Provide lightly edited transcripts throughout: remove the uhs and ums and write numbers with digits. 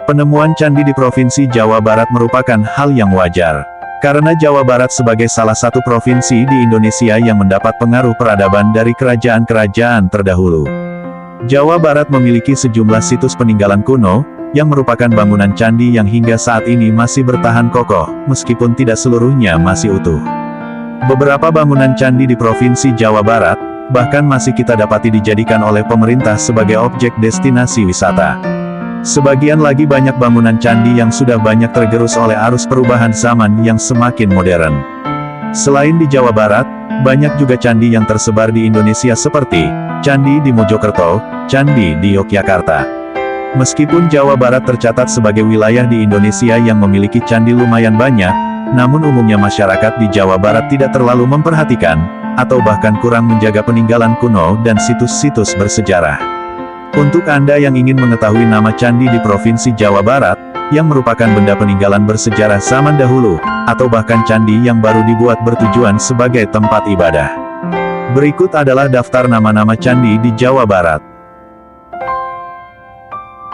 Penemuan candi di Provinsi Jawa Barat merupakan hal yang wajar. Karena Jawa Barat sebagai salah satu provinsi di Indonesia yang mendapat pengaruh peradaban dari kerajaan-kerajaan terdahulu. Jawa Barat memiliki sejumlah situs peninggalan kuno, yang merupakan bangunan candi yang hingga saat ini masih bertahan kokoh, meskipun tidak seluruhnya masih utuh. Beberapa bangunan candi di Provinsi Jawa Barat, bahkan masih kita dapati dijadikan oleh pemerintah sebagai objek destinasi wisata. Sebagian lagi banyak bangunan candi yang sudah banyak tergerus oleh arus perubahan zaman yang semakin modern. Selain di Jawa Barat, banyak juga candi yang tersebar di Indonesia seperti Candi di Mojokerto, Candi di Yogyakarta. Meskipun Jawa Barat tercatat sebagai wilayah di Indonesia yang memiliki candi lumayan banyak, namun umumnya masyarakat di Jawa Barat tidak terlalu memperhatikan, atau bahkan kurang menjaga peninggalan kuno dan situs-situs bersejarah. Untuk Anda yang ingin mengetahui nama candi di Provinsi Jawa Barat, yang merupakan benda peninggalan bersejarah zaman dahulu, atau bahkan candi yang baru dibuat bertujuan sebagai tempat ibadah. Berikut adalah daftar nama-nama candi di Jawa Barat.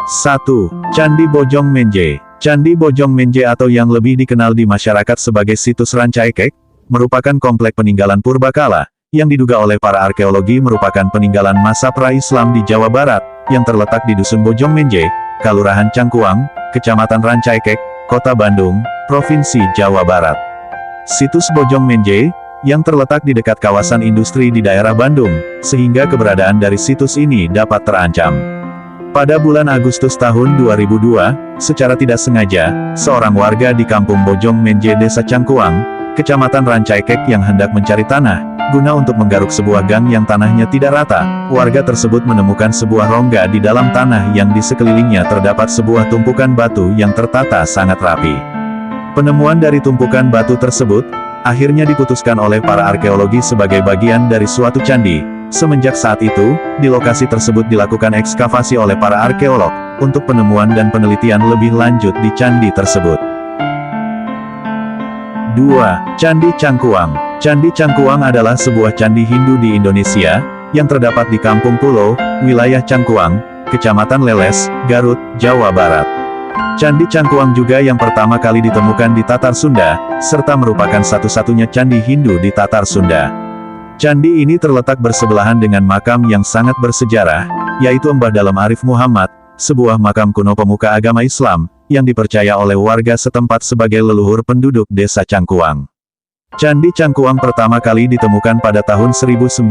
1. Candi Bojong Menje. Candi Bojong Menje atau yang lebih dikenal di masyarakat sebagai situs Rancaikek, merupakan komplek peninggalan purbakala, yang diduga oleh para arkeologi merupakan peninggalan masa pra-Islam di Jawa Barat, yang terletak di Dusun Bojong Menje, Kelurahan Cangkuang, Kecamatan Rancaikek, Kota Bandung, Provinsi Jawa Barat. Situs Bojong Menje, yang terletak di dekat kawasan industri di daerah Bandung, sehingga keberadaan dari situs ini dapat terancam. Pada bulan Agustus tahun 2002, secara tidak sengaja, seorang warga di Kampung Bojong Menje Desa Cangkuang, Kecamatan Rancaikek yang hendak mencari tanah, guna untuk menggaruk sebuah gang yang tanahnya tidak rata, warga tersebut menemukan sebuah rongga di dalam tanah yang di sekelilingnya terdapat sebuah tumpukan batu yang tertata sangat rapi. Penemuan dari tumpukan batu tersebut, akhirnya diputuskan oleh para arkeologi sebagai bagian dari suatu candi. Semenjak saat itu, di lokasi tersebut dilakukan ekskavasi oleh para arkeolog, untuk penemuan dan penelitian lebih lanjut di candi tersebut. 2. Candi Cangkuang. Candi Cangkuang adalah sebuah candi Hindu di Indonesia, yang terdapat di Kampung Pulo, wilayah Cangkuang, Kecamatan Leles, Garut, Jawa Barat. Candi Cangkuang juga yang pertama kali ditemukan di Tatar Sunda, serta merupakan satu-satunya candi Hindu di Tatar Sunda. Candi ini terletak bersebelahan dengan makam yang sangat bersejarah, yaitu Mbah Dalem Arif Muhammad, sebuah makam kuno pemuka agama Islam, yang dipercaya oleh warga setempat sebagai leluhur penduduk desa Cangkuang. Candi Cangkuang pertama kali ditemukan pada tahun 1966,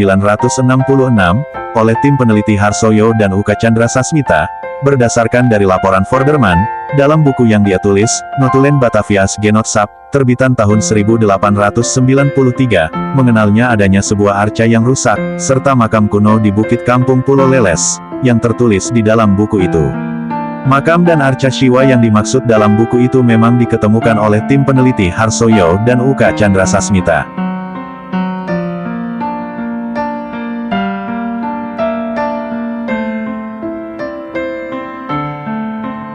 oleh tim peneliti Harsoyo dan Uka Chandra Sasmita, berdasarkan dari laporan Vorderman, dalam buku yang dia tulis, Notulen Batavias Genotsap, terbitan tahun 1893, mengenalnya adanya sebuah arca yang rusak, serta makam kuno di Bukit Kampung Pulo Leles, yang tertulis di dalam buku itu. Makam dan arca Shiwa yang dimaksud dalam buku itu memang diketemukan oleh tim peneliti Harsoyo dan Uka Chandra Sasmita.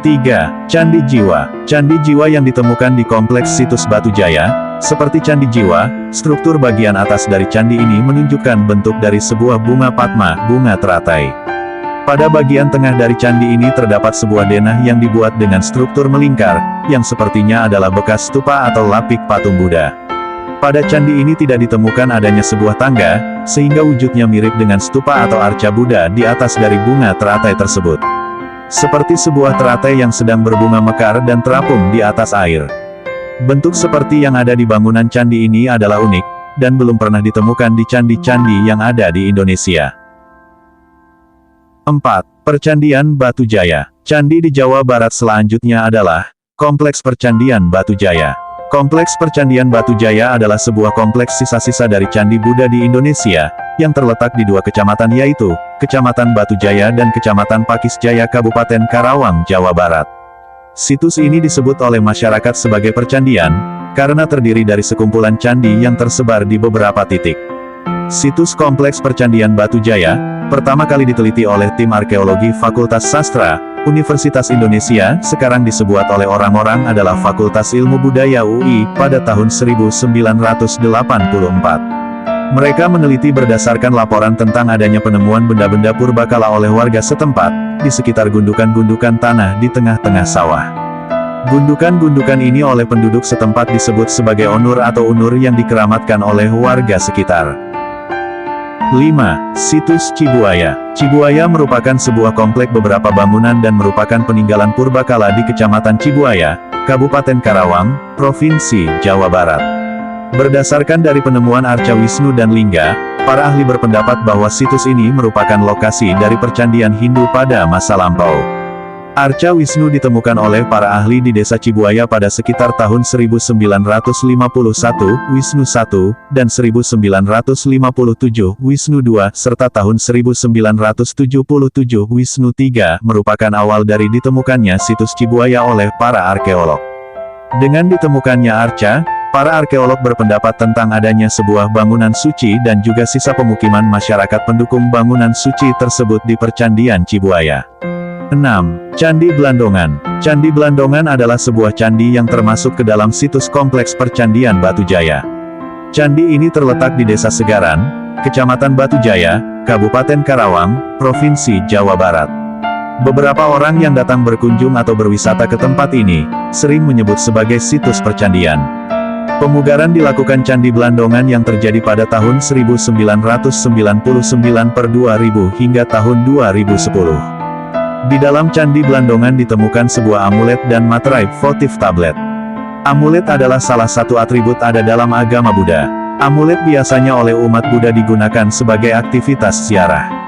3. Candi Jiwa. Candi Jiwa yang ditemukan di kompleks situs Batu Jaya, seperti Candi Jiwa, struktur bagian atas dari candi ini menunjukkan bentuk dari sebuah bunga padma, bunga teratai. Pada bagian tengah dari candi ini terdapat sebuah denah yang dibuat dengan struktur melingkar, yang sepertinya adalah bekas stupa atau lapik patung Buddha. Pada candi ini tidak ditemukan adanya sebuah tangga, sehingga wujudnya mirip dengan stupa atau arca Buddha di atas dari bunga teratai tersebut. Seperti sebuah teratai yang sedang berbunga mekar dan terapung di atas air. Bentuk seperti yang ada di bangunan candi ini adalah unik, dan belum pernah ditemukan di candi-candi yang ada di Indonesia. 4. Percandian Batu Jaya. Candi di Jawa Barat selanjutnya adalah Kompleks Percandian Batu Jaya. Kompleks Percandian Batu Jaya adalah sebuah kompleks sisa-sisa dari candi Buddha di Indonesia, yang terletak di dua kecamatan yaitu, Kecamatan Batu Jaya dan Kecamatan Pakis Jaya Kabupaten Karawang, Jawa Barat. Situs ini disebut oleh masyarakat sebagai percandian, karena terdiri dari sekumpulan candi yang tersebar di beberapa titik. Situs Kompleks Percandian Batu Jaya, pertama kali diteliti oleh tim arkeologi Fakultas Sastra, Universitas Indonesia, sekarang disebuat oleh orang-orang adalah Fakultas Ilmu Budaya UI, pada tahun 1984. Mereka meneliti berdasarkan laporan tentang adanya penemuan benda-benda purbakala oleh warga setempat, di sekitar gundukan-gundukan tanah di tengah-tengah sawah. Gundukan-gundukan ini oleh penduduk setempat disebut sebagai onur atau unur yang dikeramatkan oleh warga sekitar. 5. Situs Cibuaya. Cibuaya merupakan sebuah komplek beberapa bangunan dan merupakan peninggalan purbakala di Kecamatan Cibuaya, Kabupaten Karawang, Provinsi Jawa Barat. Berdasarkan dari penemuan arca Wisnu dan Lingga, para ahli berpendapat bahwa situs ini merupakan lokasi dari percandian Hindu pada masa lampau. Arca Wisnu ditemukan oleh para ahli di desa Cibuaya pada sekitar tahun 1951, Wisnu I, dan 1957, Wisnu II, serta tahun 1977, Wisnu III, merupakan awal dari ditemukannya situs Cibuaya oleh para arkeolog. Dengan ditemukannya arca, para arkeolog berpendapat tentang adanya sebuah bangunan suci dan juga sisa pemukiman masyarakat pendukung bangunan suci tersebut di percandian Cibuaya. 6. Candi Blandongan. Candi Blandongan adalah sebuah candi yang termasuk ke dalam situs kompleks percandian Batujaya. Candi ini terletak di Desa Segaran, Kecamatan Batujaya, Kabupaten Karawang, Provinsi Jawa Barat. Beberapa orang yang datang berkunjung atau berwisata ke tempat ini, sering menyebut sebagai situs percandian. Pemugaran dilakukan Candi Blandongan yang terjadi pada tahun 1999/2000 hingga tahun 2010. Di dalam Candi Blandongan ditemukan sebuah amulet dan materai votif tablet. Amulet adalah salah satu atribut ada dalam agama Buddha. Amulet biasanya oleh umat Buddha digunakan sebagai aktivitas ziarah.